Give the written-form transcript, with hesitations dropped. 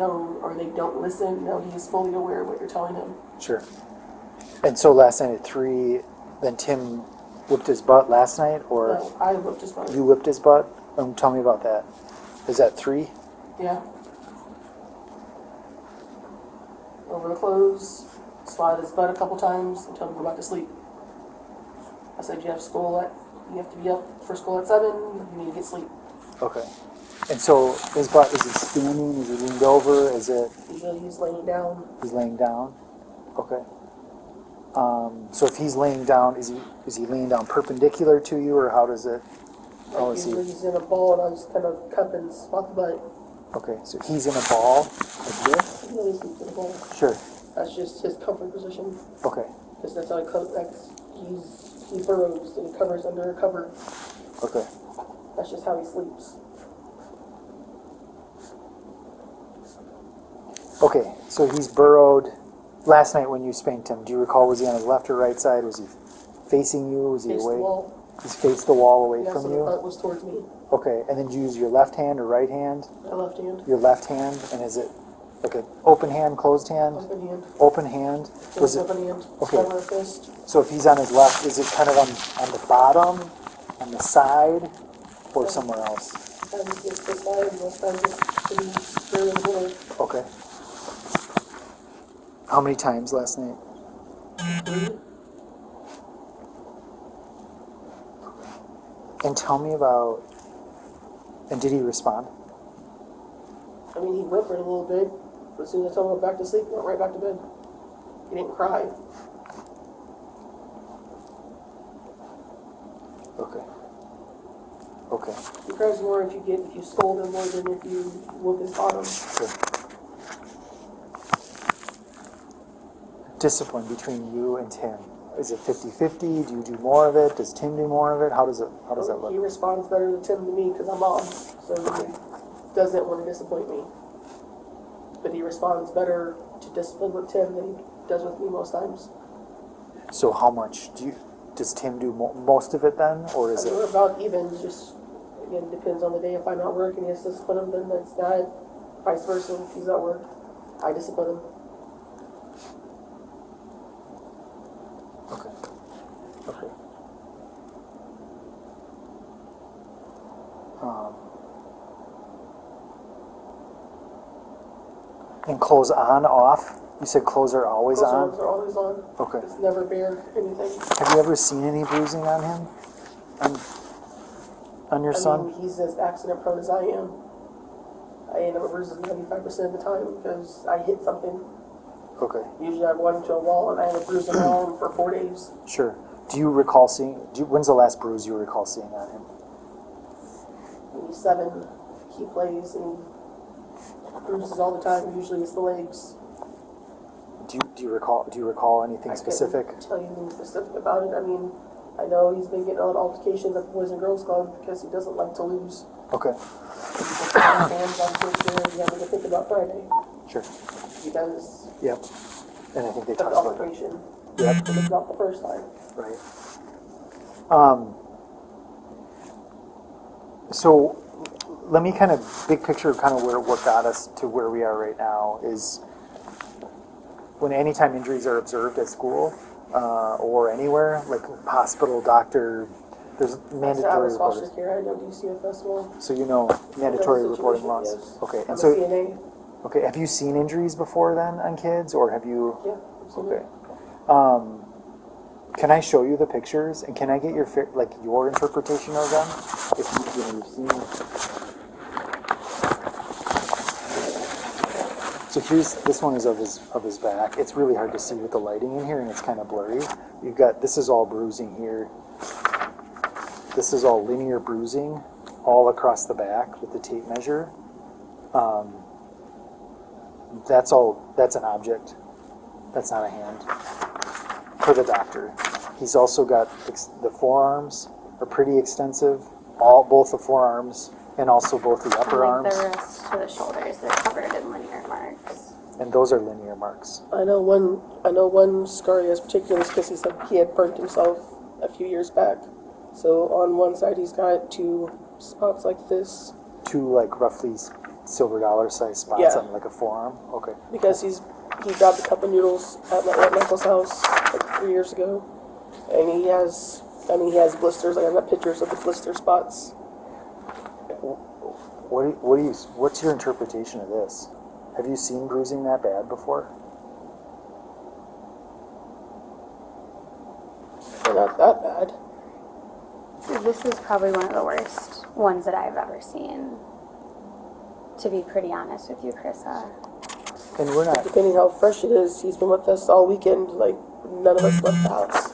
or they don't listen, he's fully aware of what you're telling him. Sure. And so last night at 3, then Tim whipped his butt last night, or? No, I whipped his butt. You whipped his butt? Tell me about that. Is that 3? Yeah. Over the clothes, slide his butt a couple times and tell him to go back to sleep. I said, you have to be up for school at 7, you need to get sleep. Okay. And so his butt, is he standing? Is he leaned over? Is it? Usually he's laying down. He's laying down? Okay. So if he's laying down, is he laying down perpendicular to you, or how does it? How is he? He's in a ball, and I just kind of cup and spot the butt. Okay, so he's in a ball like this? He always sleeps in a ball. Sure. That's just his comfort position. Okay. Because that's how he burrows and he covers under a cover. Okay. That's just how he sleeps. Okay, so he's burrowed. Last night when you spanked him, do you recall, was he on his left or right side? Was he facing you? Was he Face away? the wall. He's faced the wall away Yeah, from so you? the butt was towards me. Okay, and then did you use your left hand or right hand? My left hand. Your left hand, and is it like an open hand, closed hand? Open hand. Open hand. Was it open hand? okay? Cover a fist. So if he's on his left, is it kind of on the bottom, on the side, or somewhere else? Sometimes it's this side, and most times it's pretty square in the middle. Okay. How many times last night? 3. And tell me about. And did he respond? I mean, he whimpered a little bit, but as soon as I told him to go back to sleep, he went right back to bed. He didn't cry. Okay. Okay. He cries more if you scold him more than if you whoop his bottom. Sure. Discipline between you and Tim. Is it 50-50? Do you do more of it? Does Tim do more of it? How does that look? He responds better to Tim than me because I'm mom, so he doesn't want to disappoint me. But he responds better to discipline with Tim than he does with me most times. So how much does Tim do most of it then, or is it? We're about even. Just again depends on the day. If I'm at work and he has to discipline him, then that's that. Vice versa. If he's at work, I discipline him. Okay. Okay. And clothes on, off? You said clothes are always on? Clothes are always on. Okay. It's never bare anything. Have you ever seen any bruising on him? On your son? I mean, he's as accident prone as I am. I end up with bruises 95% of the time because I hit something. Okay. Usually I run into a wall and I have a bruise on my arm for 4 days. Sure. Do you recall seeing, when's the last bruise you recall seeing on him? When he's 7, he plays and he bruises all the time. Usually it's the legs. Do you recall anything specific? I can't tell you anything specific about it. I mean, I know he's been getting a lot of altercations at the Boys and Girls Club because he doesn't like to lose. Okay. He puts his hands on his ear and you have to think about Friday. Sure. Because Yep. And I think they the talked about that. altercation. Yep. But it's not the first time. Right. So let me kind of big picture kind of what got us to where we are right now is when anytime injuries are observed at school or anywhere, like hospital, doctor, there's mandatory I was foster reporting. care. I know DCFS well. So you know mandatory reporting laws. Yes. Okay. I'm And a so CNA. okay, have you seen injuries before then on kids, or have you? Yeah, absolutely. Okay. Can I show you the pictures, and can I get your your interpretation of them? If you've seen. So this one is of his back. It's really hard to see with the lighting in here, and it's kind of blurry. This is all bruising here. This is all linear bruising, all across the back with the tape measure. That's an object. That's not a hand. For the doctor. He's also got the forearms are pretty extensive. Both the forearms and also both the upper arms. The wrist to the shoulders, they're covered in linear marks. And those are linear marks. I know one scar he has particularly because he said he had burnt himself a few years back. So on one side he's got 2 spots like this. 2 roughly silver dollar size spots Yeah. on like a forearm? Okay. because he grabbed a cup of noodles at my Aunt Michael's house like 3 years ago, and he has blisters. Like, I've got pictures of the blister spots. What's your interpretation of this? Have you seen bruising that bad before? They're not that bad. This is probably one of the worst ones that I've ever seen. To be pretty honest with you, Carissa. And we're not. Depending how fresh it is, he's been with us all weekend. Like, none of us left the house.